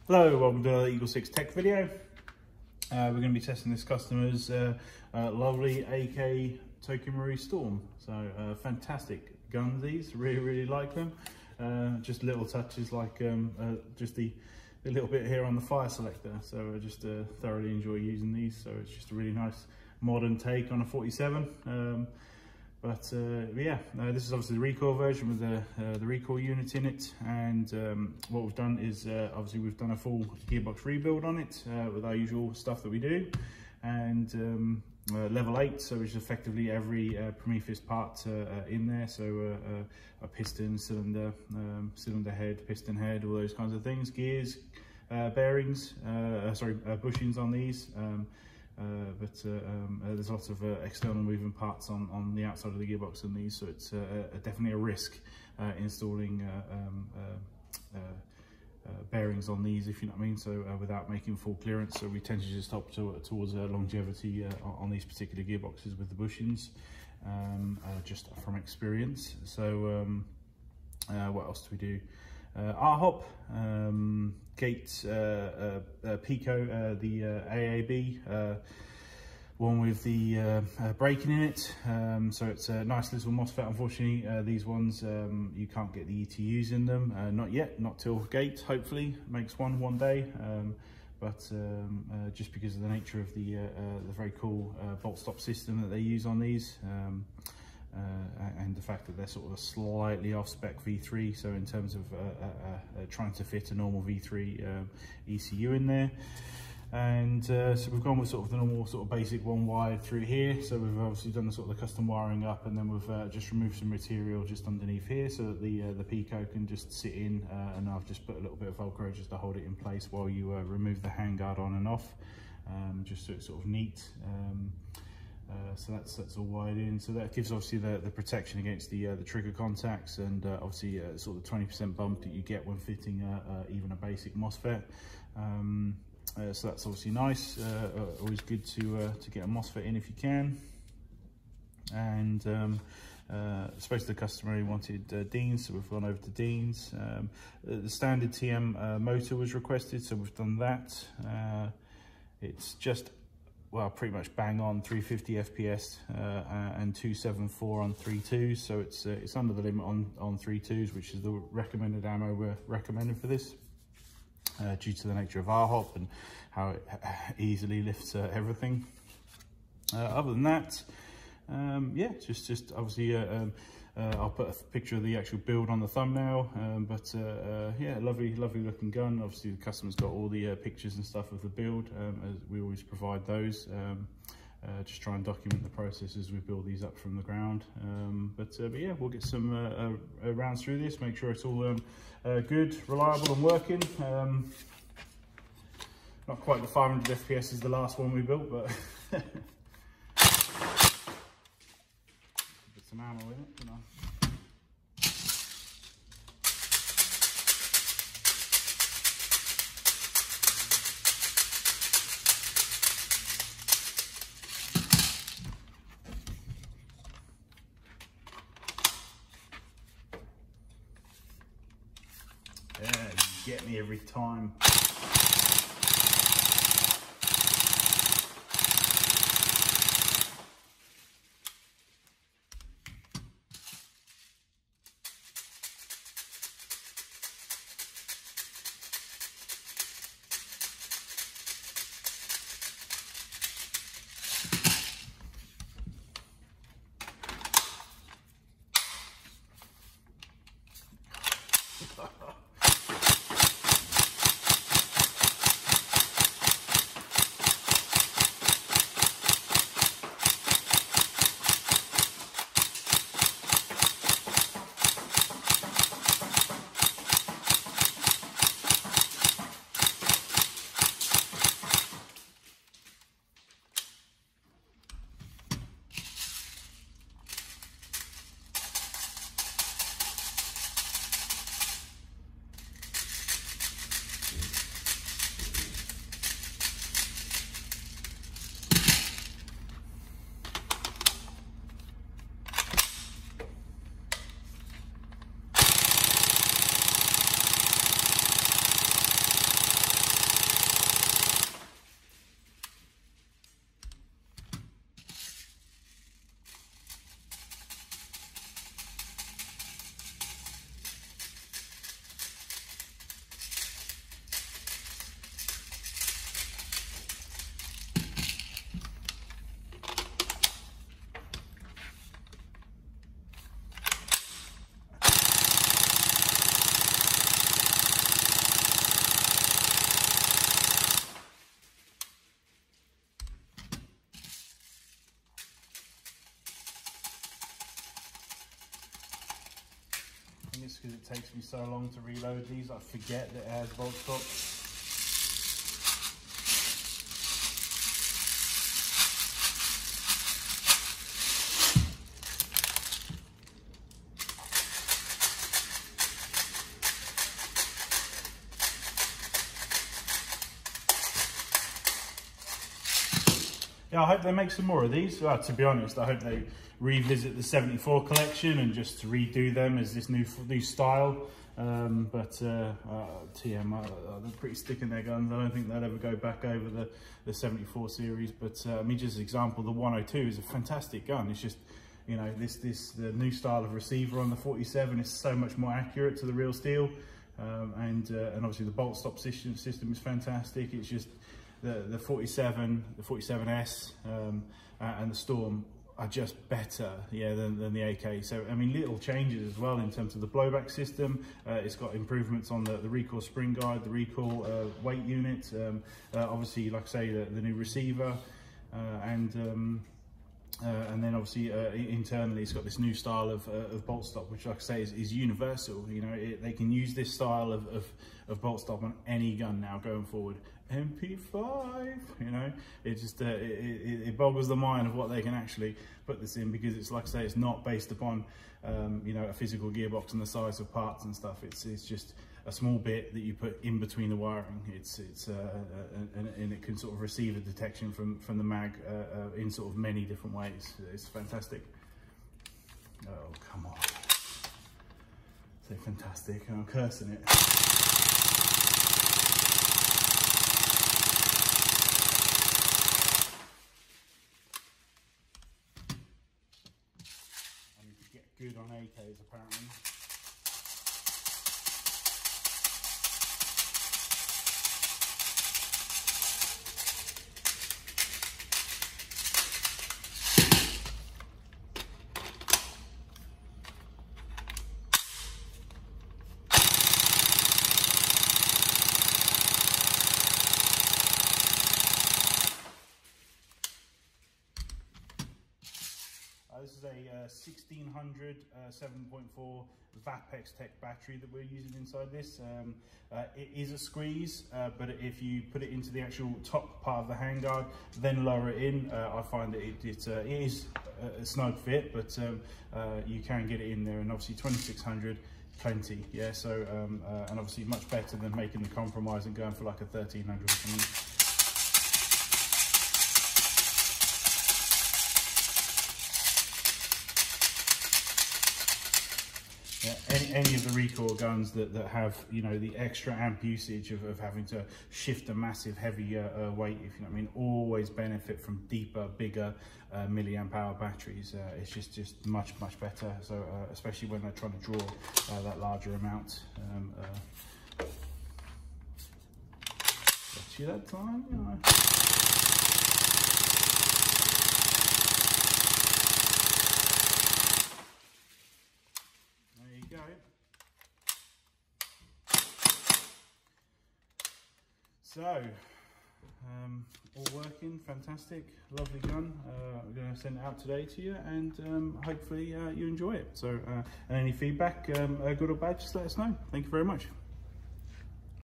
Hello, welcome to the EagleSix tech video. We're going to be testing this customer's lovely AK Tokyo Storm. So fantastic guns these, really like them. Just little touches like just the little bit here on the fire selector. So I just thoroughly enjoy using these. So it's just a really nice modern take on a 47. Yeah, this is obviously the Recoil version with the Recoil unit in it, and what we've done is obviously we've done a full gearbox rebuild on it with our usual stuff that we do, and level 8, so which is effectively every Prometheus part in there, so a piston, cylinder, cylinder head, piston head, all those kinds of things, gears, bearings, bushings on these. There's lots of external moving parts on the outside of the gearbox on these, so it's definitely a risk installing bearings on these, if you know what I mean, so without making full clearance. So we tend to just opt towards longevity on these particular gearboxes with the bushings, just from experience. So what else do we do? R-hop, gate, Pico, the AAB, one with the braking in it, so it's a nice little Mosfet. Unfortunately, these ones, you can't get the ETUs in them, not yet, not till gate, hopefully, makes one day, just because of the nature of the very cool bolt stop system that they use on these, and the fact that they're sort of a slightly off spec V3, so in terms of trying to fit a normal V3 ECU in there. And so we've gone with sort of the normal sort of basic one wired through here, so we've obviously done the sort of the custom wiring up, and then we've just removed some material just underneath here so that the Pico can just sit in, and I've just put a little bit of Velcro just to hold it in place while you remove the handguard on and off, just so it's sort of neat. So that's all wired in, so that gives obviously the protection against the trigger contacts, and obviously sort of the 20% bump that you get when fitting even a basic Mosfet. So that's obviously nice. Always good to get a Mosfet in if you can. And I suppose the customer wanted Dean's, so we've gone over to Dean's. The standard TM motor was requested, so we've done that. It's just, well, pretty much bang on 350 FPS and 274 on 3.2s, so it's under the limit on 3.2s, which is the recommended ammo we're recommending for this, due to the nature of R-hop and how it easily lifts everything. Other than that, yeah, just obviously I'll put a picture of the actual build on the thumbnail, yeah, lovely looking gun. Obviously the customer's got all the pictures and stuff of the build, as we always provide those. Just try and document the process as we build these up from the ground. But yeah, we'll get some rounds through this, make sure it's all good, reliable and working. Not quite the 500 FPS as the last one we built, but put some ammo in it, you know. Yeah, you get me every time. because it takes me so long to reload these, I forget that it has bolt stop. Yeah, I hope they make some more of these. Well, to be honest, I hope they revisit the 74 collection and just redo them as this new style. TM, they're pretty stick in their guns. I don't think they'll ever go back over the 74 series. But I mean, just as an example, the 102 is a fantastic gun. It's just, you know, the new style of receiver on the 47 is so much more accurate to the real steel, and obviously the bolt stop system is fantastic. It's just the 47, the 47S, and the Storm are just better, yeah, than the AK. So I mean, little changes as well in terms of the blowback system. It's got improvements on the Recoil spring guide, the Recoil weight unit, obviously, like I say, the new receiver, and then obviously internally it's got this new style of bolt stop, which, like I say, is universal. You know, they can use this style of bolt stop on any gun now going forward. MP5, you know, it just it boggles the mind of what they can actually put this in, because it's, like I say, it's not based upon you know, a physical gearbox and the size of parts and stuff. It's just a small bit that you put in between the wiring. And it can sort of receive a detection from the mag in sort of many different ways. It's fantastic. Oh, come on. Say fantastic. I'm cursing it. Good on AKs apparently. This is a 1600 7.4 Vapex Tech battery that we're using inside this. It is a squeeze, but if you put it into the actual top part of the handguard, then lower it in, I find that it is a snug fit, but you can get it in there, and obviously 2600, plenty, yeah. So and obviously much better than making the compromise and going for like a 1300 or something. Yeah, any of the Recoil guns that have, you know, the extra amp usage of having to shift a massive heavy weight, if you know what I mean, always benefit from deeper, bigger milliamp hour batteries. It's just much better. So especially when they're trying to draw that larger amount. Got you that time, you know. Go. So all working, fantastic, lovely gun. I'm going to send it out today to you, and hopefully you enjoy it. So and any feedback, good or bad, just let us know. Thank you very much.